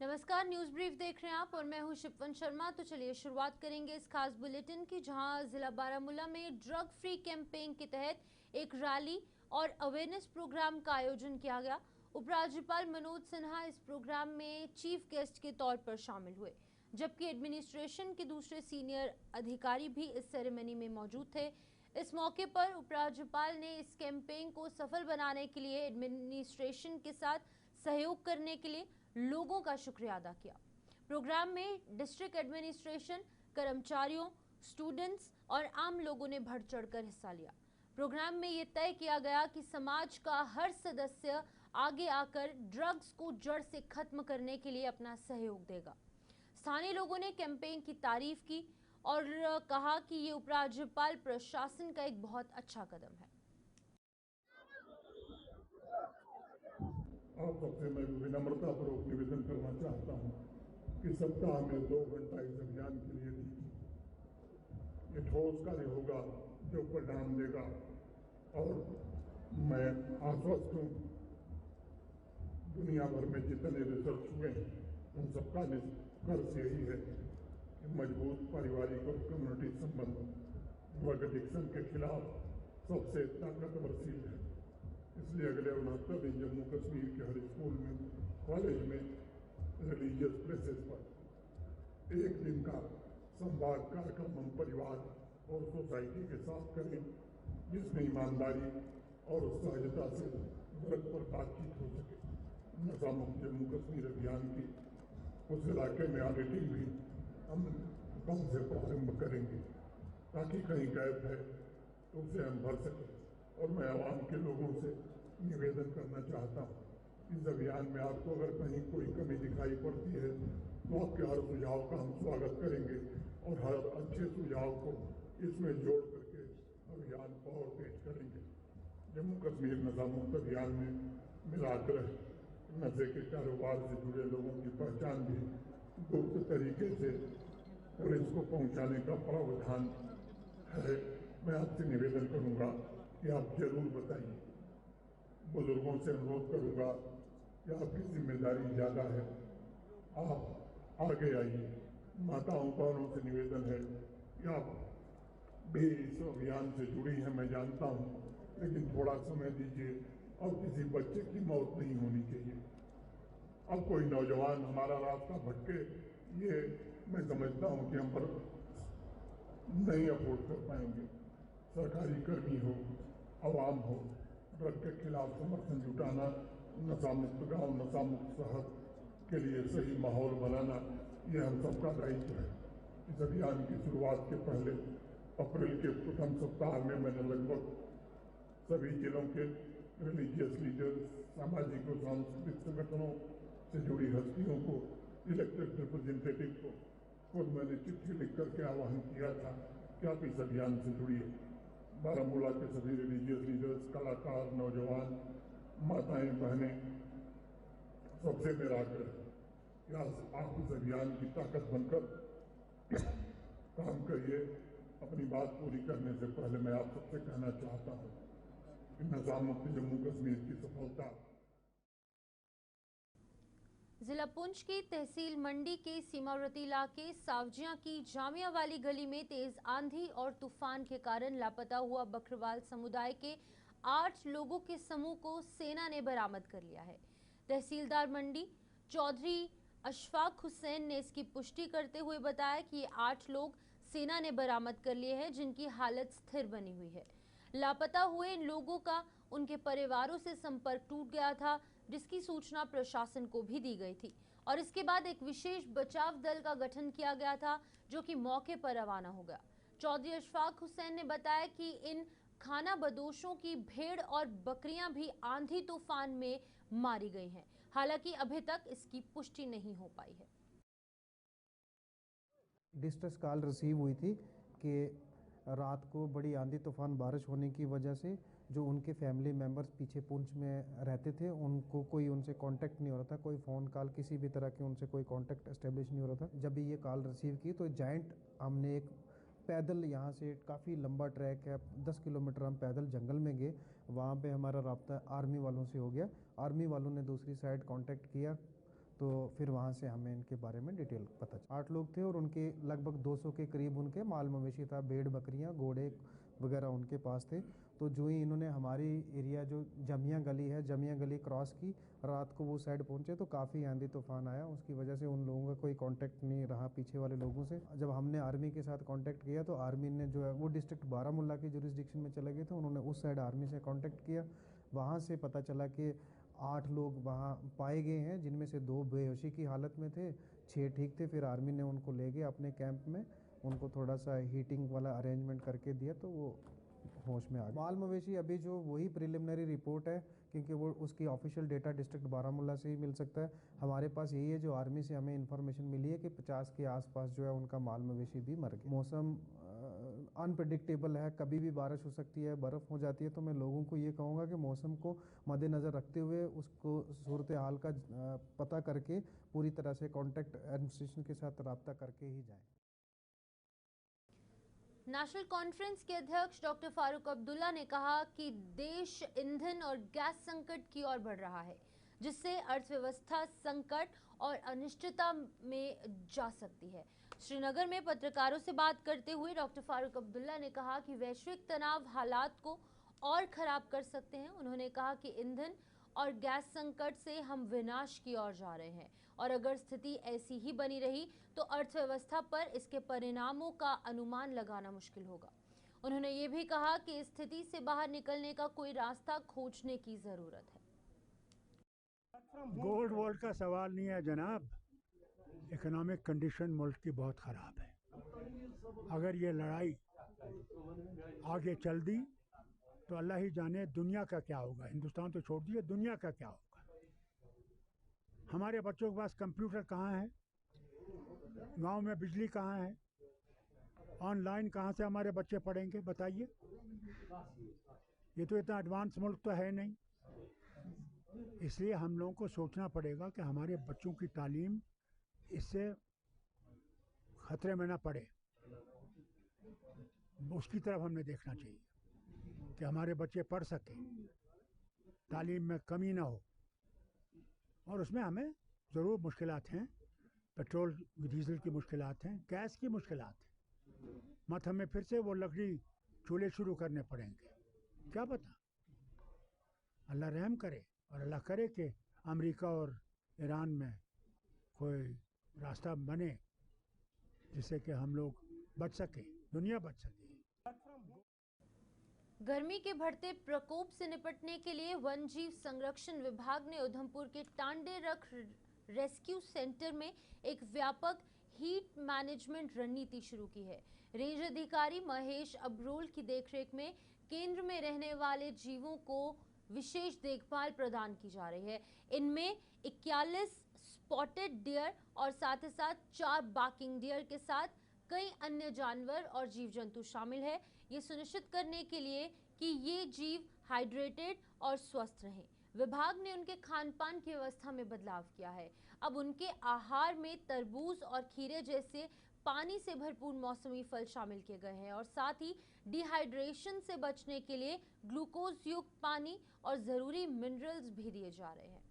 नमस्कार, news brief देख रहे हैं आप और मैं हूं शिपवन शर्मा। तो चलिए शुरुआत करेंगे इस खास बुलेटिन की, जहां जिला बारामूला में ड्रग फ्री कैंपेन के तहत एक रैली और अवेयरनेस प्रोग्राम का आयोजन किया गया। उपराज्यपाल मनोज सिन्हा इस प्रोग्राम में चीफ गेस्ट के तौर पर शामिल हुए, जबकि एडमिनिस्ट्रेशन के दूसरे सीनियर अधिकारी भी इस सेरेमनी में मौजूद थे। इस मौके पर उपराज्यपाल ने इस कैंपेन को सफल बनाने के लिए एडमिनिस्ट्रेशन के साथ सहयोग करने के लिए लोगों का शुक्रिया अदा किया। प्रोग्राम में डिस्ट्रिक्ट एडमिनिस्ट्रेशन, कर्मचारियों, स्टूडेंट्स और आम लोगों ने बढ़ चढ़कर हिस्सा लिया। प्रोग्राम में यह तय किया गया कि समाज का हर सदस्य आगे आकर ड्रग्स को जड़ से खत्म करने के लिए अपना सहयोग देगा। स्थानीय लोगों ने कैंपेन की तारीफ की और कहा कि ये उपराज्यपाल प्रशासन का एक बहुत अच्छा कदम है। आप सबसे मैं विनम्रतापूर्वक निवेदन करना चाहता हूं कि सप्ताह में 2 घंटा इस अभियान के लिए दीजिए। ये ठोस कार्य होगा जो परिणाम देगा और मैं आश्वस्त हूं, दुनिया भर में जितने रिसर्च हुए उन सबका निष्कर्ष यही है कि मजबूत पारिवारिक और कम्युनिटी संबंध ड्रग एडिक्शन के खिलाफ सबसे ताकतवर सील है। इसलिए अगले 69 दिन जम्मू कश्मीर के हर स्कूल में, कॉलेज में, रिलीजियस प्लेसेस पर एक दिन का संवाद कार्यक्रम हम परिवार और सोसाइटी के साथ करें, जिसमें ईमानदारी और सहजता से ड्रग पर बातचीत हो सके। नशा मुक्त जम्मू कश्मीर अभियान की उस इलाके में ऑडिटिंग भी हम कम से प्रारंभ करेंगे, ताकि कहीं गैप है तो उसे हम भर सकें। और मैं आवाम के लोगों से निवेदन करना चाहता हूँ, इस अभियान में आपको अगर कहीं कोई कमी दिखाई पड़ती है तो आपके हर सुझाव का हम स्वागत करेंगे और हर अच्छे सुझाव को इसमें जोड़ करके अभियान को और तेज करेंगे। जम्मू कश्मीर नशा मुक्त अभियान में मेरा आग्रह नशे के कारोबार से जुड़े लोगों की पहचान भी गुप्त तरीके से पुलिस को पहुंचाने का प्रावधान है। मैं आपसे निवेदन करूंगा कि आप जरूर बताइए। बुजुर्गों से अनुरोध करूंगा कि आपकी जिम्मेदारी ज़्यादा है, आप आगे आइए। माताओं बहनों से निवेदन है कि आप भी इस अभियान से जुड़ी हैं, मैं जानता हूं, लेकिन थोड़ा समय दीजिए और किसी बच्चे की मौत नहीं होनी चाहिए। अब कोई नौजवान हमारा रास्ता भटके, ये मैं समझता हूं कि हम पर नहीं अफोर्ड कर पाएंगे। सरकारी कर्मी हो, आवाम हो, ड्रग के खिलाफ समर्थन जुटाना, नशा मुक्त गाँव, नशा मुक्त शहर के लिए सही माहौल बनाना, ये हम सबका दायित्व है। इस अभियान की शुरुआत के पहले अप्रैल के प्रथम सप्ताह में मैंने लगभग सभी जिलों के रिलीजियस लीडर्स, सामाजिक और सांस्कृतिक संगठनों से जुड़ी हस्तियों को, इलेक्टेड रिप्रेजेंटेटिव को खुद मैंने चिट्ठी लिख करके आह्वान किया था कि आप इस अभियान से जुड़िए। बारामूला के सभी रिलीजियस लीडर्स, कलाकार, नौजवान, माताएं, बहनें, सबसे मेरा आग्रह कि आप इस अभियान की ताकत बनकर काम करिए। अपनी बात पूरी करने से पहले मैं आप सबसे कहना चाहता हूँ कि नशा मुक्त जम्मू कश्मीर की सफलता जिला पुंछ की तहसील मंडी के सीमावर्ती इलाके सावजिया की जामिया वाली गली में तेज आंधी और तूफान के कारण लापता हुआ बकरवाल समुदाय के 8 लोगों के समूह को सेना ने बरामद कर लिया है। तहसीलदार मंडी चौधरी अशफाक हुसैन ने इसकी पुष्टि करते हुए बताया कि ये 8 लोग सेना ने बरामद कर लिए हैं, जिनकी हालत स्थिर बनी हुई है। लापता हुए इन लोगों का उनके परिवारों से संपर्क टूट गया था, जिसकी सूचना प्रशासन को भी दी गई थी और इसके बाद एक विशेष बचाव दल का गठन किया गया था, जो कि मौके पर रवाना हो गया। चौधरी अशफाक हुसैन ने बताया कि इन खाना बदोशों की भेड़ और बकरियां भी आंधी तूफान में मारी गई हैं। हालांकि अभी तक इसकी पुष्टि नहीं हो पाई है। डिस्ट्रेस कॉल रिसीव हुई थी कि रात को बड़ी आंधी तूफान बारिश होने की वजह से जो उनके फैमिली मेम्बर्स पीछे पुंछ में रहते थे, उनको कोई उनसे कांटेक्ट नहीं हो रहा था, कोई फ़ोन कॉल किसी भी तरह के उनसे कोई कांटेक्ट एस्टेब्लिश नहीं हो रहा था। जब भी ये कॉल रिसीव की तो जाइंट हमने एक पैदल, यहाँ से काफ़ी लंबा ट्रैक है, 10 किलोमीटर हम पैदल जंगल में गए। वहाँ पे हमारा राब्ता आर्मी वालों से हो गया। आर्मी वालों ने दूसरी साइड कांटेक्ट किया, तो फिर वहाँ से हमें इनके बारे में डिटेल पता चला। 8 लोग थे और उनके लगभग 200 के करीब उनके माल मवेशी था, भेड़ बकरियाँ घोड़े वगैरह उनके पास थे। तो जो ही इन्होंने हमारी एरिया जो जमिया गली है, जमिया गली क्रॉस की, रात को वो साइड पहुँचे तो काफ़ी आंधी तूफान आया। उसकी वजह से उन लोगों का कोई कांटेक्ट नहीं रहा पीछे वाले लोगों से। जब हमने आर्मी के साथ कांटेक्ट किया तो आर्मी ने जो है वो डिस्ट्रिक्ट बारामूला की जुरिस्डिक्शन में चले गए थे, उन्होंने उस साइड आर्मी से कांटेक्ट किया। वहाँ से पता चला कि 8 लोग वहाँ पाए गए हैं, जिनमें से 2 बेहोशी की हालत में थे, 6 ठीक थे। फिर आर्मी ने उनको ले गए अपने कैंप में, उनको थोड़ा सा हीटिंग वाला अरेंजमेंट करके दिया तो वो होश में आ गए। माल मवेशी अभी जो वही प्रिलिमिनरी रिपोर्ट है, क्योंकि वो उसकी ऑफिशियल डेटा डिस्ट्रिक्ट बारामूला से ही मिल सकता है। हमारे पास यही है जो आर्मी से हमें इन्फॉर्मेशन मिली है कि 50 के आसपास जो है उनका माल मवेशी भी मर गए। मौसम अनप्रेडिक्टेबल है, कभी भी बारिश हो सकती है, बर्फ़ हो जाती है। तो मैं लोगों को ये कहूँगा कि मौसम को मद्देनज़र रखते हुए उसको सूरत हाल का पता करके पूरी तरह से कॉन्टैक्ट एडमिनिस्ट्रेशन के साथ रब्ता करके ही जाएँ। नेशनल कॉन्फ्रेंस के अध्यक्ष डॉक्टर फारूक अब्दुल्ला ने कहा कि देश ईंधन और गैस संकट की ओर बढ़ रहा है, जिससे अर्थव्यवस्था संकट और अनिश्चितता में जा सकती है। श्रीनगर में पत्रकारों से बात करते हुए डॉक्टर फारूक अब्दुल्ला ने कहा कि वैश्विक तनाव हालात को और खराब कर सकते हैं। उन्होंने कहा कि ईंधन और गैस संकट से हम विनाश की ओर जा रहे हैं और अगर स्थिति ऐसी ही बनी रही तो अर्थव्यवस्था पर इसके परिणामों का अनुमान लगाना मुश्किल होगा। उन्होंने ये भी कहा कि इस स्थिति से बाहर निकलने का कोई रास्ता खोजने की जरूरत है। गोल्ड वोल्ड का सवाल नहीं है जनाब, इकोनॉमिक कंडीशन मुल्क की बहुत ख़राब है। अगर ये लड़ाई आगे चल दी तो अल्लाह ही जाने दुनिया का क्या होगा। हिंदुस्तान तो छोड़ दिए, दुनिया का क्या होगा। हमारे बच्चों के पास कंप्यूटर कहाँ है, गांव में बिजली कहाँ है, ऑनलाइन कहाँ से हमारे बच्चे पढ़ेंगे बताइए। ये तो इतना एडवांस मुल्क तो है नहीं। इसलिए हम लोगों को सोचना पड़ेगा कि हमारे बच्चों की तालीम इससे ख़तरे में ना पड़े। उसकी तरफ हमने देखना चाहिए कि हमारे बच्चे पढ़ सकें, तालीम में कमी ना हो। और उसमें हमें ज़रूर मुश्किलात हैं, पेट्रोल डीजल की मुश्किलात हैं, गैस की मुश्किलात हैं। मत हमें फिर से वो लकड़ी चूल्हे शुरू करने पड़ेंगे, क्या पता। अल्लाह रहम करे और अल्लाह करे कि अमेरिका और ईरान में कोई रास्ता बने जिससे कि हम लोग बच सकें, दुनिया बच सके। गर्मी के बढ़ते प्रकोप से निपटने के लिए वन जीव संरक्षण विभाग ने उधमपुर के टांडे रख रेस्क्यू सेंटर में एक व्यापक हीट मैनेजमेंट रणनीति शुरू की है। रेंज अधिकारी महेश अब्रोल की देखरेख में केंद्र में रहने वाले जीवों को विशेष देखभाल प्रदान की जा रही है। इनमें 41 स्पॉटेड डियर और साथ ही साथ 4 बाकिंग डियर के साथ कई अन्य जानवर और जीव जंतु शामिल है, ये सुनिश्चित करने के लिए कि ये जीव हाइड्रेटेड और स्वस्थ रहें। विभाग ने उनके खान पान की व्यवस्था में बदलाव किया है। अब उनके आहार में तरबूज और खीरे जैसे पानी से भरपूर मौसमी फल शामिल किए गए हैं और साथ ही डिहाइड्रेशन से बचने के लिए ग्लूकोज युक्त पानी और जरूरी मिनरल्स भी दिए जा रहे हैं।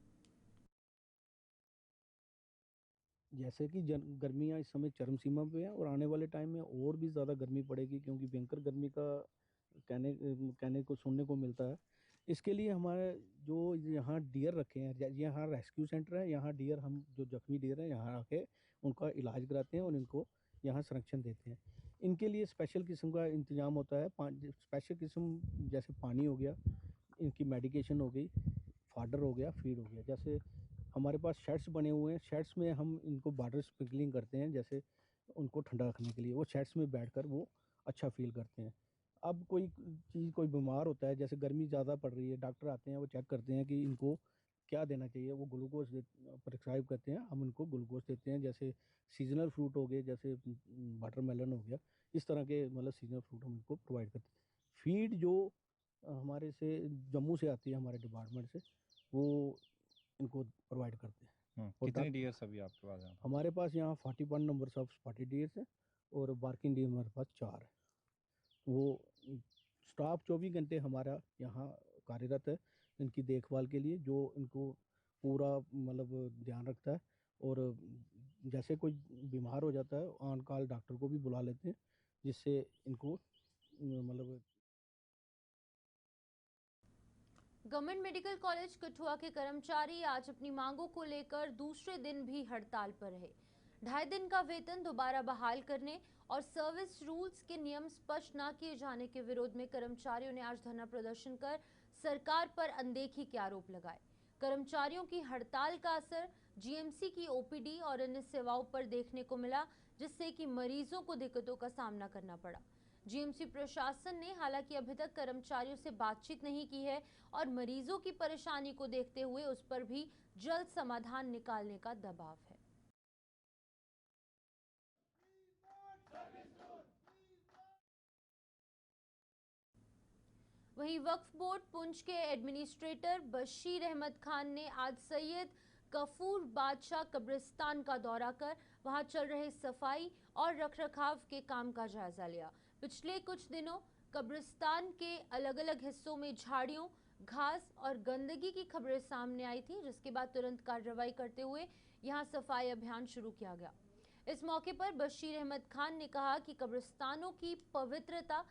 जैसे कि गर्मियाँ इस समय चरम सीमा पे हैं और आने वाले टाइम में और भी ज़्यादा गर्मी पड़ेगी, क्योंकि भयंकर गर्मी का कहने को सुनने को मिलता है। इसके लिए हमारे जो यहाँ डियर रखे हैं, यहाँ रेस्क्यू सेंटर है, यहाँ डियर हम जो जख्मी डियर हैं यहाँ आके उनका इलाज कराते हैं और इनको यहाँ संरक्षण देते हैं। इनके लिए स्पेशल किस्म का इंतज़ाम होता है। स्पेशल किस्म जैसे पानी हो गया, इनकी मेडिकेशन हो गई, फाडर हो गया, फीड हो गया। जैसे हमारे पास शेड्स बने हुए हैं, शेड्स में हम इनको वाटर स्प्रिंकलिंग करते हैं, जैसे उनको ठंडा रखने के लिए। वो शेड्स में बैठकर वो अच्छा फील करते हैं। अब कोई कोई बीमार होता है, जैसे गर्मी ज़्यादा पड़ रही है, डॉक्टर आते हैं, वो चेक करते हैं कि इनको क्या देना चाहिए, वो ग्लूकोज प्रिस्क्राइब करते हैं, हम उनको ग्लूकोज देते हैं। जैसे सीजनल फ्रूट हो गए, जैसे वाटरमेलन हो गया, इस तरह के मतलब सीजनल फ्रूट हम इनको प्रोवाइड करते हैं। फीड जो हमारे से जम्मू से आती है, हमारे डिपार्टमेंट से, वो इनको प्रोवाइड करते हैं। कितने डियर्स अभी आपके पास हैं? हमारे पास यहाँ 41 नंबर ऑफ स्पॉटेड डियर्स हैं और बार्किंग डियर हमारे पास 4 है। वो स्टाफ 24 घंटे हमारा यहाँ कार्यरत है इनकी देखभाल के लिए, जो इनको पूरा मतलब ध्यान रखता है और जैसे कोई बीमार हो जाता है ऑन कॉल डॉक्टर को भी बुला लेते हैं, जिससे इनको मतलब गवर्नमेंट मेडिकल कॉलेज कठुआ के कर्मचारी आज अपनी मांगों को लेकर दूसरे दिन भी हड़ताल पर रहे। 2.5 दिन का वेतन दोबारा बहाल करने और सर्विस रूल्स के नियम स्पष्ट न किए जाने के विरोध में कर्मचारियों ने आज धरना प्रदर्शन कर सरकार पर अनदेखी के आरोप लगाए। कर्मचारियों की हड़ताल का असर जीएमसी की ओपीडी और अन्य सेवाओं पर देखने को मिला, जिससे कि मरीजों को दिक्कतों का सामना करना पड़ा। जीएमसी प्रशासन ने हालांकि अभी तक कर्मचारियों से बातचीत नहीं की है और मरीजों की परेशानी को देखते हुए उस पर भी जल्द समाधान निकालने का दबाव है। वहीं वक्फ बोर्ड पुंछ के एडमिनिस्ट्रेटर बशीर अहमद खान ने आज सैयद गफूर बादशाह कब्रिस्तान का दौरा कर वहां चल रहे सफाई और रखरखाव के काम का जायजा लिया। पिछले कुछ दिनों कब्रिस्तान के अलग अलग हिस्सों में झाड़ियों, घास और गंदगी की खबरें सामने आई थी, जिसके बाद तुरंत कार्रवाई करते हुए यहां सफाई अभियान शुरू किया गया। इस मौके पर बशीर अहमद खान ने कहा कि कब्रिस्तानों की पवित्रता,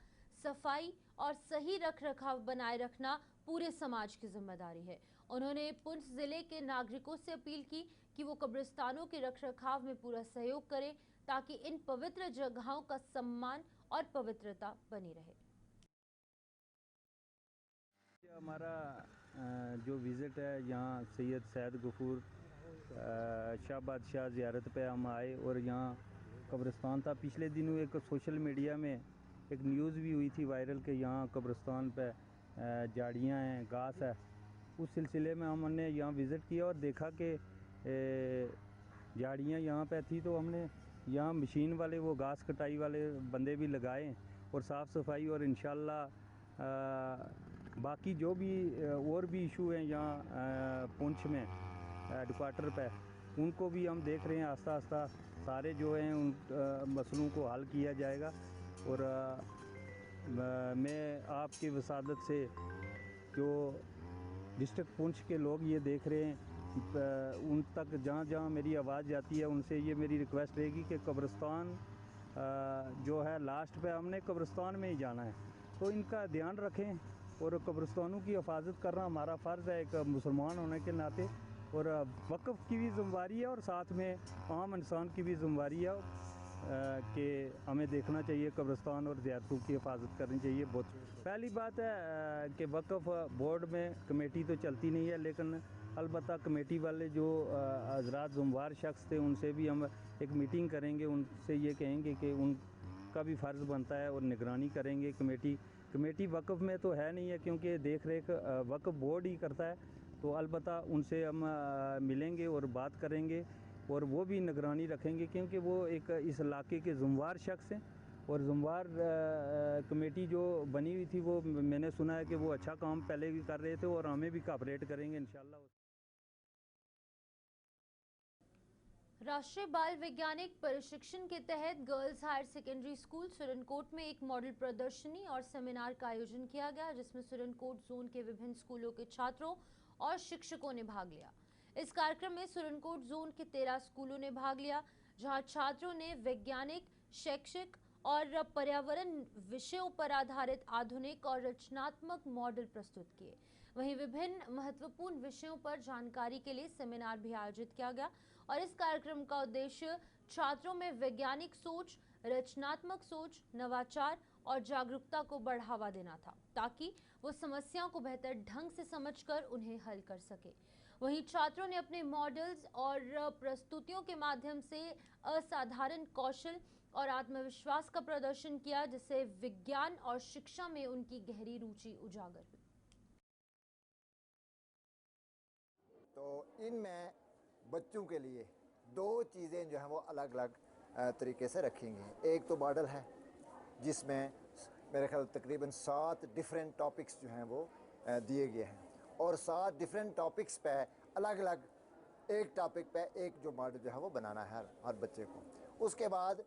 सफाई और सही रखरखाव बनाए रखना पूरे समाज की जिम्मेदारी है। उन्होंने पुंछ जिले के नागरिकों से अपील की कि वो कब्रिस्तानों के रखरखाव में पूरा सहयोग करें ताकि इन पवित्र जगहों का सम्मान और पवित्रता बनी रहे। हमारा जो विज़िट है यहाँ सैयद गफूर शाह बादशाह ज़ियारत पे हम आए और यहाँ कब्रिस्तान था। पिछले दिनों एक सोशल मीडिया में एक न्यूज़ भी हुई थी वायरल कि यहाँ कब्रिस्तान पे झाड़ियाँ हैं, घास है। उस सिलसिले में हमने यहाँ विज़िट किया और देखा कि झाड़ियाँ यहाँ पे थी, तो हमने यहाँ मशीन वाले वो घास कटाई वाले बंदे भी लगाए और साफ़ सफाई और इंशाल्लाह बाकी जो भी और भी इशू हैं यहाँ पुंछ में हेडक्वार्टर पे, उनको भी हम देख रहे हैं आस्ता आस्ता सारे जो हैं उन मसलों को हल किया जाएगा। और मैं आपकी वसादत से जो डिस्ट्रिक्ट पुंछ के लोग ये देख रहे हैं उन तक जहाँ जहाँ मेरी आवाज़ जाती है उनसे ये मेरी रिक्वेस्ट रहेगी कि कब्रिस्तान जो है लास्ट पे हमने कब्रिस्तान में ही जाना है, तो इनका ध्यान रखें और कब्रिस्तानों की हिफाजत करना हमारा फ़र्ज़ है एक मुसलमान होने के नाते। और वक़्फ़ की भी ज़िम्मेदारी है और साथ में आम इंसान की भी ज़िम्मेदारी है कि हमें देखना चाहिए कब्रिस्तान और ज़ियारतों की हिफाजत करनी चाहिए। बहुत पहली बात है कि वक़्फ़ बोर्ड में कमेटी तो चलती नहीं है, लेकिन अलबत्ता कमेटी वाले जो हज़रात ज़िम्मेदार शख्स थे उनसे भी हम एक मीटिंग करेंगे, उनसे ये कहेंगे कि उनका भी फ़र्ज़ बनता है और निगरानी करेंगे। कमेटी वक़्फ़ में तो है नहीं है क्योंकि देख रेख वक़्फ़ बोर्ड ही करता है, तो अलबत्ता उनसे हम मिलेंगे और बात करेंगे और वो भी निगरानी रखेंगे क्योंकि वो एक इस इलाके के ज़िम्मेदार शख्स हैं। और ज़िम्मेदार कमेटी जो बनी हुई थी वो मैंने सुना है कि वो अच्छा काम पहले भी कर रहे थे और हमें भी कोऑपरेट करेंगे इंशाल्लाह। राष्ट्रीय बाल वैज्ञानिक प्रशिक्षण के तहत girls higher secondary school Surankot में एक मॉडल प्रदर्शनी और सेमिनार का आयोजन किया गया, जिसमें सुरनकोट जोन के विभिन्न स्कूलों के छात्रों और शिक्षकों ने भाग लिया। इस कार्यक्रम में सुरनकोट जोन के 13 स्कूलों ने भाग लिया, जहां छात्रों ने वैज्ञानिक, शैक्षिक और पर्यावरण विषयों पर आधारित आधुनिक और रचनात्मक मॉडल प्रस्तुत किए। वहीं विभिन्न महत्वपूर्ण विषयों पर जानकारी के लिए सेमिनार भी आयोजित किया गया और इस कार्यक्रम का उद्देश्य छात्रों में वैज्ञानिक सोच, रचनात्मक सोच, नवाचार और जागरूकता को बढ़ावा देना था, ताकि वो समस्याओं को बेहतर ढंग से समझकर उन्हें हल कर सके। वहीं छात्रों ने अपने मॉडल्स और प्रस्तुतियों के माध्यम से असाधारण कौशल और आत्मविश्वास का प्रदर्शन किया, जिससे विज्ञान और शिक्षा में उनकी गहरी रुचि उजागर हुई। तो इनमें बच्चों के लिए दो चीज़ें जो हैं वो अलग अलग तरीके से रखेंगे। एक तो मॉडल है जिसमें मेरे ख्याल तकरीबन 7 डिफरेंट टॉपिक्स जो हैं वो दिए गए हैं और 7 डिफरेंट टॉपिक्स पे अलग अलग एक टॉपिक पे एक जो मॉडल जो है वो बनाना है हर बच्चे को। उसके बाद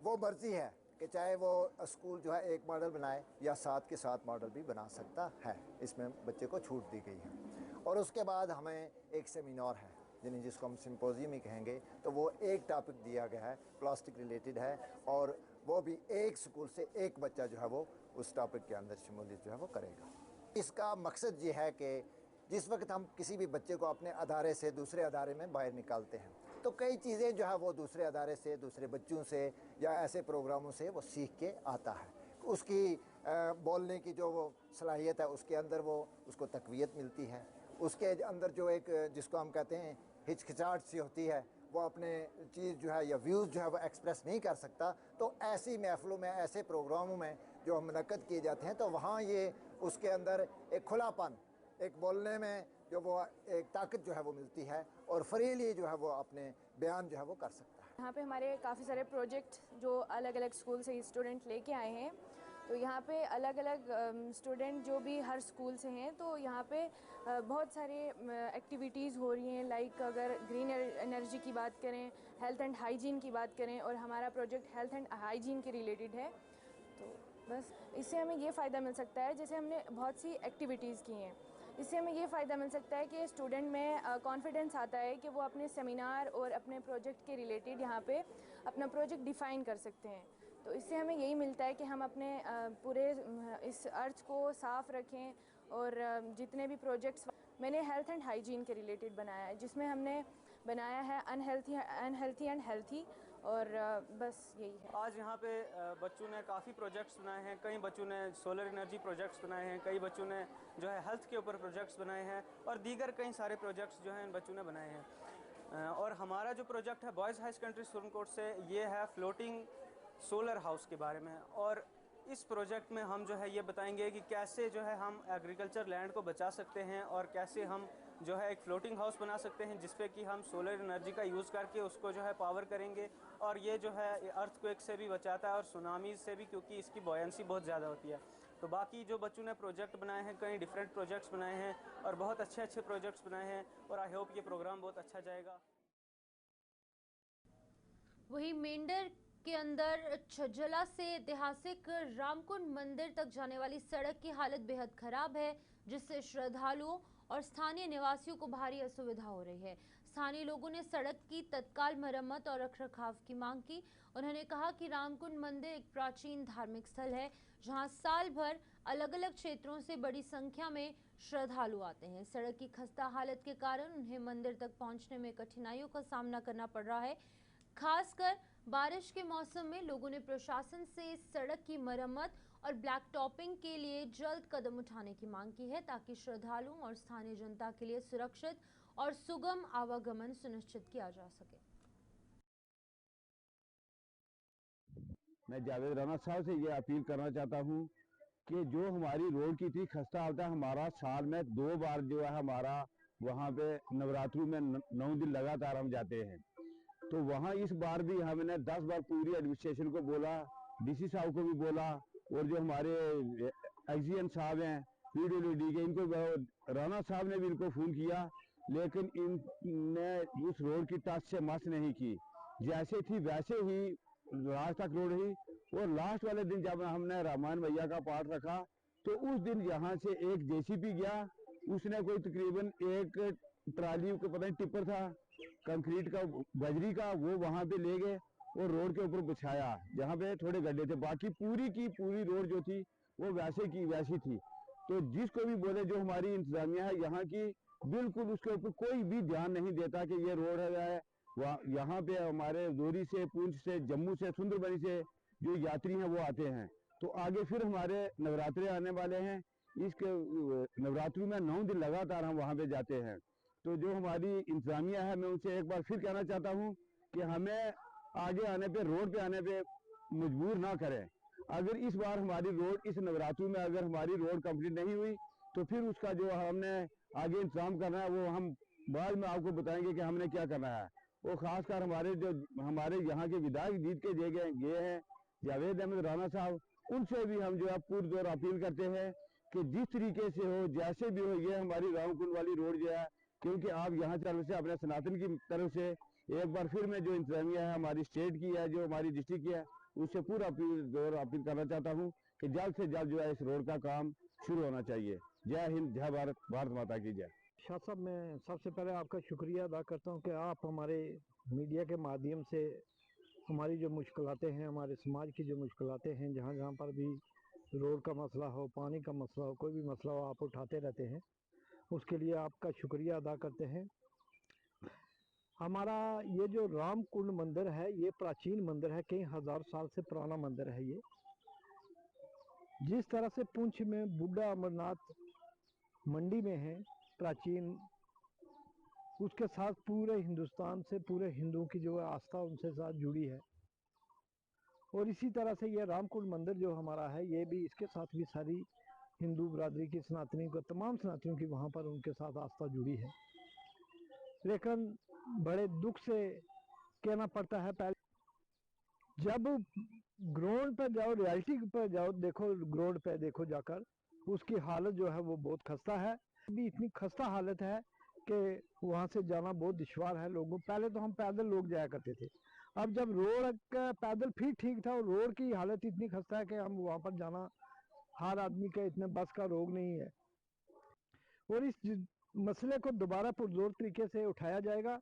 वो मर्ज़ी है कि चाहे वो स्कूल जो है एक मॉडल बनाए या 7 के 7 मॉडल भी बना सकता है, इसमें बच्चे को छूट दी गई है। और उसके बाद हमें एक सेमिनार है जिसको हम सिंपोजियम ही कहेंगे, तो वो एक टॉपिक दिया गया है, प्लास्टिक रिलेटेड है, और वो भी एक स्कूल से एक बच्चा जो है वो उस टॉपिक के अंदर शमूलियत जो है वो करेगा। इसका मकसद ये है कि जिस वक्त हम किसी भी बच्चे को अपने अदारे से दूसरे अदारे में बाहर निकालते हैं, तो कई चीज़ें जो है वो दूसरे अदारे से, दूसरे बच्चों से या ऐसे प्रोग्रामों से वो सीख के आता है। उसकी बोलने की जो वो सलाहियत है, उसके अंदर वो उसको तक़वियत मिलती है। उसके अंदर जो एक जिसको हम कहते हैं हिचकिचाहट सी होती है, वो अपने चीज़ जो है या व्यूज़ जो है वो एक्सप्रेस नहीं कर सकता, तो ऐसी महफ़िलों में, ऐसे प्रोग्रामों में जो मुनक़्क़द किए जाते हैं, तो वहाँ ये उसके अंदर एक खुलापन, एक बोलने में जो वो एक ताकत जो है वो मिलती है, और फ्रीली जो है वो अपने बयान जो है वो कर सकता है। यहाँ पे हमारे काफ़ी सारे प्रोजेक्ट जो अलग अलग स्कूल से स्टूडेंट लेके आए हैं, तो यहाँ पे अलग अलग स्टूडेंट जो भी हर स्कूल से हैं, तो यहाँ पे बहुत सारे एक्टिविटीज़ हो रही हैं। लाइक अगर ग्रीन एनर्जी की बात करें, हेल्थ एंड हाइजीन की बात करें, और हमारा प्रोजेक्ट हेल्थ एंड हाइजीन के रिलेटेड है, तो बस इससे हमें ये फ़ायदा मिल सकता है। जैसे हमने बहुत सी एक्टिविटीज़ की हैं, इससे हमें ये फ़ायदा मिल सकता है कि स्टूडेंट में कॉन्फिडेंस आता है कि वो अपने सेमिनार और अपने प्रोजेक्ट के रिलेटेड यहाँ पे अपना प्रोजेक्ट डिफ़ाइन कर सकते हैं। तो इससे हमें यही मिलता है कि हम अपने पूरे इस अर्थ को साफ़ रखें, और जितने भी प्रोजेक्ट्स मैंने हेल्थ एंड हाइजीन के रिलेटेड बनाया है, जिसमें हमने बनाया है अनहेल्थी एंड हेल्थी, और बस यही है। आज यहाँ पे बच्चों ने काफ़ी प्रोजेक्ट्स बनाए हैं। कई बच्चों ने सोलर एनर्जी प्रोजेक्ट्स बनाए हैं, कई बच्चों ने जो है हेल्थ के ऊपर प्रोजेक्ट्स बनाए हैं, और दीगर कई सारे प्रोजेक्ट्स जो हैं इन बच्चों ने बनाए हैं। और हमारा जो प्रोजेक्ट है बॉयज़ हाई सेकेंडरी सुरनकोट से, ये है फ्लोटिंग सोलर हाउस के बारे में। और इस प्रोजेक्ट में हम जो है ये बताएंगे कि कैसे जो है हम एग्रीकल्चर लैंड को बचा सकते हैं, और कैसे हम जो है एक फ्लोटिंग हाउस बना सकते हैं जिसपे कि हम सोलर एनर्जी का यूज़ करके उसको जो है पावर करेंगे, और ये जो है अर्थक्वेक से भी बचाता है और सुनामीज से भी, क्योंकि इसकी बॉयंसी बहुत ज़्यादा होती है। तो बाकी जो बच्चों ने प्रोजेक्ट बनाए हैं, कई डिफरेंट प्रोजेक्ट्स बनाए हैं, और बहुत अच्छे अच्छे प्रोजेक्ट्स बनाए हैं, और आई होप ये प्रोग्राम बहुत अच्छा जाएगा। वही मेंढर के अंदर छजला से ऐतिहासिक रामकुंड मंदिर तक जाने वाली सड़क की हालत बेहद खराब है, जिससे श्रद्धालुओं और स्थानीय निवासियों को भारी असुविधा हो रही है। स्थानीय लोगों ने सड़क की तत्काल मरम्मत और रखरखाव की मांग की। उन्होंने कहा कि रामकुंड मंदिर एक प्राचीन धार्मिक स्थल है, जहां साल भर अलग अलग क्षेत्रों से बड़ी संख्या में श्रद्धालु आते हैं। सड़क की खस्ता हालत के कारण उन्हें मंदिर तक पहुंचने में कठिनाइयों का सामना करना पड़ रहा है। खासकर बारिश के मौसम में लोगों ने प्रशासन से इस सड़क की मरम्मत और ब्लैक टॉपिंग के लिए जल्द कदम उठाने की मांग की है, ताकि श्रद्धालुओं और स्थानीय जनता के लिए सुरक्षित और सुगम आवागमन सुनिश्चित किया जा सके। मैं जावेद राना साहब से ये अपील करना चाहता हूँ कि जो हमारी रोड की इतनी खस्ता हालत है, हमारा साल में 2 बार जो है हमारा वहाँ पे नवरात्रि में 9 दिन लगातार हम जाते हैं, तो वहाँ इस बार भी हमने 10 बार पूरी एडमिनिस्ट्रेशन को बोला, डीसी साहब को भी बोला, और जो हमारे एक्जीएन साहब हैं पीडब्ल्यूडी के, इनको राणा साहब ने भी इनको फ़ोन किया, लेकिन इनने उस रोड की टच से मस नहीं की। जैसे थी वैसे ही लास्ट तक रोड रही, और लास्ट वाले दिन जब हमने रामायण भैया का पाठ रखा, तो उस दिन यहाँ से एक जेसीबी गया, उसने कोई तकरीबन एक ट्राली को पता नहीं टिप्पर था कंक्रीट का बजरी का, वो वहाँ पे ले गए और रोड के ऊपर बिछाया जहाँ पे थोड़े गड्ढे थे। बाकी पूरी की पूरी रोड जो थी वो वैसे की वैसी थी। तो जिसको भी बोले जो हमारी इंतजामिया है यहाँ की, बिल्कुल उसके ऊपर कोई भी ध्यान नहीं देता कि ये रोड है। यहाँ पे हमारे जोरी से, पुंछ से, जम्मू से, सुंदरबनी से जो यात्री हैं वो आते हैं। तो आगे फिर हमारे नवरात्रे आने वाले हैं, इसके नवरात्रि में 9 दिन लगातार हम वहाँ पे जाते हैं। तो जो हमारी इंतजामिया है, मैं उनसे एक बार फिर कहना चाहता हूँ कि हमें आगे आने पे, रोड पे आने पे मजबूर ना करें। अगर इस बार हमारी रोड इस नवरात्रि में अगर हमारी रोड कंप्लीट नहीं हुई, तो फिर उसका जो हमने आगे इंतजाम करना है वो हम बाद में आपको बताएंगे कि हमने क्या करना है। वो खासकर हमारे यहाँ के विधायक जीत के गए हैं जावेद अहमद राना साहब, उनसे भी हम जो है पुरजोर अपील करते हैं कि जिस तरीके से हो, जैसे भी हो, ये हमारी रामकुंड वाली रोड जो है, क्योंकि आप यहाँ तरफ से अपने सनातन की तरफ से एक बार फिर मैं जो इंतजामिया है हमारी स्टेट की है, जो हमारी डिस्ट्रिक्ट की है, उससे पूरा अपील करना चाहता हूँ कि जल्द से जल्द जो है इस रोड का काम शुरू होना चाहिए। जय हिंद, जय भारत, भारत माता की जय। शाह साहब, मैं सबसे पहले आपका शुक्रिया अदा करता हूं कि आप हमारे मीडिया के माध्यम से हमारी जो मुश्किलातें हैं, हमारे समाज की जो मुश्किलातें हैं, जहां जहां पर भी रोड का मसला हो, पानी का मसला हो, कोई भी मसला हो, आप उठाते रहते हैं। उसके लिए आपका शुक्रिया अदा करते हैं। हमारा ये जो राम कुंड मंदिर है, ये प्राचीन मंदिर है, कई हजार साल से पुराना मंदिर है। ये जिस तरह से पुंछ में बुड्ढा अमरनाथ मंडी में है प्राचीन, उसके साथ पूरे हिंदुस्तान से पूरे हिंदुओं की जो आस्था उनसे साथ जुड़ी है। और इसी तरह से ये रामकुंड मंदिर जो हमारा है, ये भी इसके साथ भी सारी हिंदू बरादरी की सनातनी को, तमाम सनातनियों की वहाँ पर उनके साथ आस्था जुड़ी है। लेकिन बड़े दुख से कहना पड़ता है, पहले जब ग्राउंड पर जाओ, रियलिटी पर जाओ, देखो ग्राउंड पे देखो जाकर, उसकी हालत जो है वो बहुत खस्ता है। भी इतनी खस्ता हालत है कि वहाँ से जाना बहुत दुश्वार है लोगों। पहले तो हम पैदल लोग जाया करते थे, अब जब रोड का पैदल फिर ठीक था, और रोड की हालत इतनी खस्ता है कि हम वहाँ पर जाना, हर आदमी का इतने बस का रोग नहीं है। और इस मसले को दोबारा पुरजोर तरीके से उठाया जाएगा,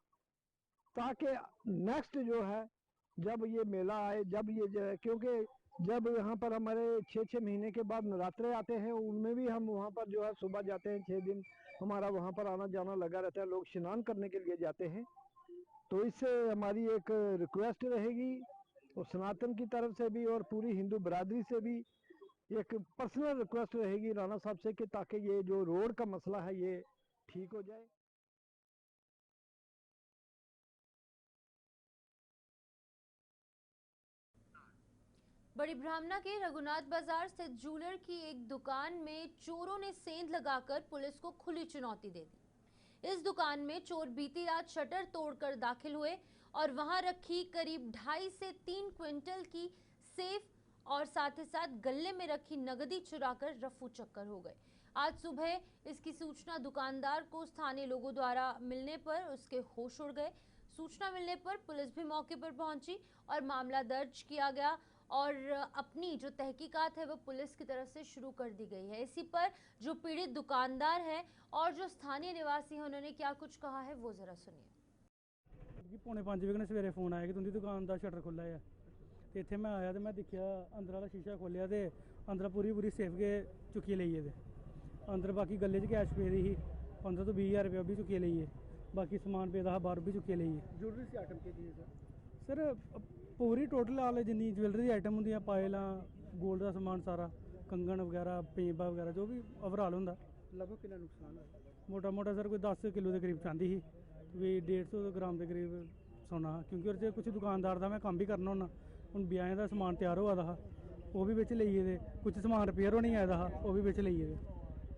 ताकि नेक्स्ट जो है जब ये मेला आए, जब ये जो है, क्योंकि जब यहाँ पर हमारे 6-6 महीने के बाद नवरात्रे आते हैं, उनमें भी हम वहाँ पर जो है सुबह जाते हैं, 6 दिन हमारा वहाँ पर आना जाना लगा रहता है, लोग स्नान करने के लिए जाते हैं। तो इससे हमारी एक रिक्वेस्ट रहेगी, और सनातन की तरफ से भी और पूरी हिंदू बरादरी से भी एक पर्सनल रिक्वेस्ट रहेगी राणा साहब से, कि ताकि ये जो रोड का मसला है ये ठीक हो जाए। बड़ी ब्राह्मणा के रघुनाथ बाजार स्थित जूलर की एक दुकान में चोरों ने सेंध लगाकर पुलिस को खुली चुनौती दे दी। इस दुकान में चोर बीती रात शटर तोड़कर दाखिल हुए और वहां रखी करीब 2.5 से 3 क्विंटल की सेफ और साथ ही साथ गले में रखी नगदी चुराकर रफू चक्कर हो गए। आज सुबह इसकी सूचना दुकानदार को स्थानीय लोगों द्वारा मिलने पर उसके होश उड़ गए। सूचना मिलने पर पुलिस भी मौके पर पहुंची और मामला दर्ज किया गया और अपनी जो तहकीकात है वो पुलिस की तरफ से शुरू कर दी गई है। इसी पर जो पीड़ित दुकानदार है और जो स्थानीय निवासी हैं, उन्होंने क्या कुछ कहा है वो जरा सुनिए। पौने 5 बजे सवेरे फोन आया कि तुंदी दुकान का शटर खुला है, तो इतने मैं आया तो मैं देखा अंदर वाला शीशा खोलिया तो अंदर पूरी सेफ के चुक्की लेइए, अंदर बाकी गले च कैश पेदी ही 15 तो 20 हज़ार रुपया भी चुक्किए लेइए, बाकी समान पेदा बाहर भी चुक्किए लेइए। ज्वेलरी से आइटम के सर पूरी टोटल आल जिन्नी ज्वेलरी आइटम होंगे, पायलां, गोल्ड का समान सारा, कंगन वगैरह, पेंबा वगैरह, जो भी ओवरऑल होंगे। लगभग कितना नुकसान है? मोटा सर कोई 10 किलो के करीब चांदी ही, भी 150 ग्राम के करीब सोना, क्योंकि और कुछ दुकानदार का मैं काम भी करना होना, हूँ ब्याहें का समान तैयार हुआ था, वो भी बिच लेइए दे, कुछ समान रिपेयर होने आया था, वो भी बिच लेइए दे।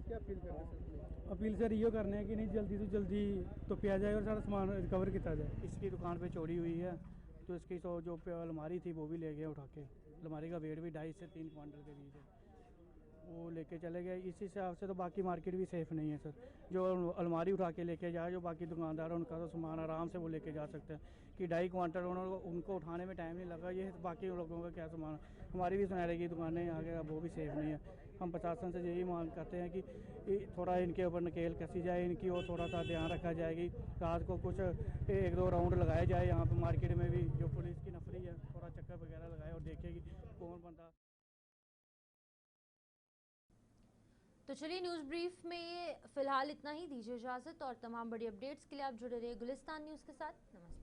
क्या अपील कर रहे हैं? अपील सर इो करने हैं कि नहीं जल्दी से जल्दी तुप्या जाए और सारा सामान रिकवर किया जाए। इसकी दुकान पे चोरी हुई है, तो इसकी जो अलमारी थी वो भी ले गए उठा के, अलमारी का वेट भी 2.5 से 3 क्विंटल के बीच है, वो लेके चले गए। इस हिसाब से तो बाकी मार्केट भी सेफ़ नहीं है सर, जो अलमारी उठा के लेके जाए, जो बाकी दुकानदार है उनका तो सामान आराम से वो लेके जा सकते हैं कि 2.5 क्विंटल उनको उठाने में टाइम नहीं लगा। ये बाकी लोगों का क्या सामान, हमारी भी सुनहरे की दुकानें आगे वो भी सेफ़ नहीं है। हम प्रशासन से यही मांग करते हैं कि थोड़ा इनके ऊपर नकेल कसी जाए इनकी, और थोड़ा सा ध्यान रखा जाएगी। रात को कुछ 1-2 राउंड लगाए जाए यहाँ पर मार्केट में भी, जो पुलिस की नफरी है थोड़ा चक्कर वगैरह लगाए और देखेगी कौन बंदा। तो चलिए न्यूज़ ब्रीफ में फिलहाल इतना ही, दीजिए इजाज़त और तमाम बड़ी अपडेट्स के लिए आप जुड़े रहिए गुलिस्तान न्यूज़ के साथ। नमस्कार।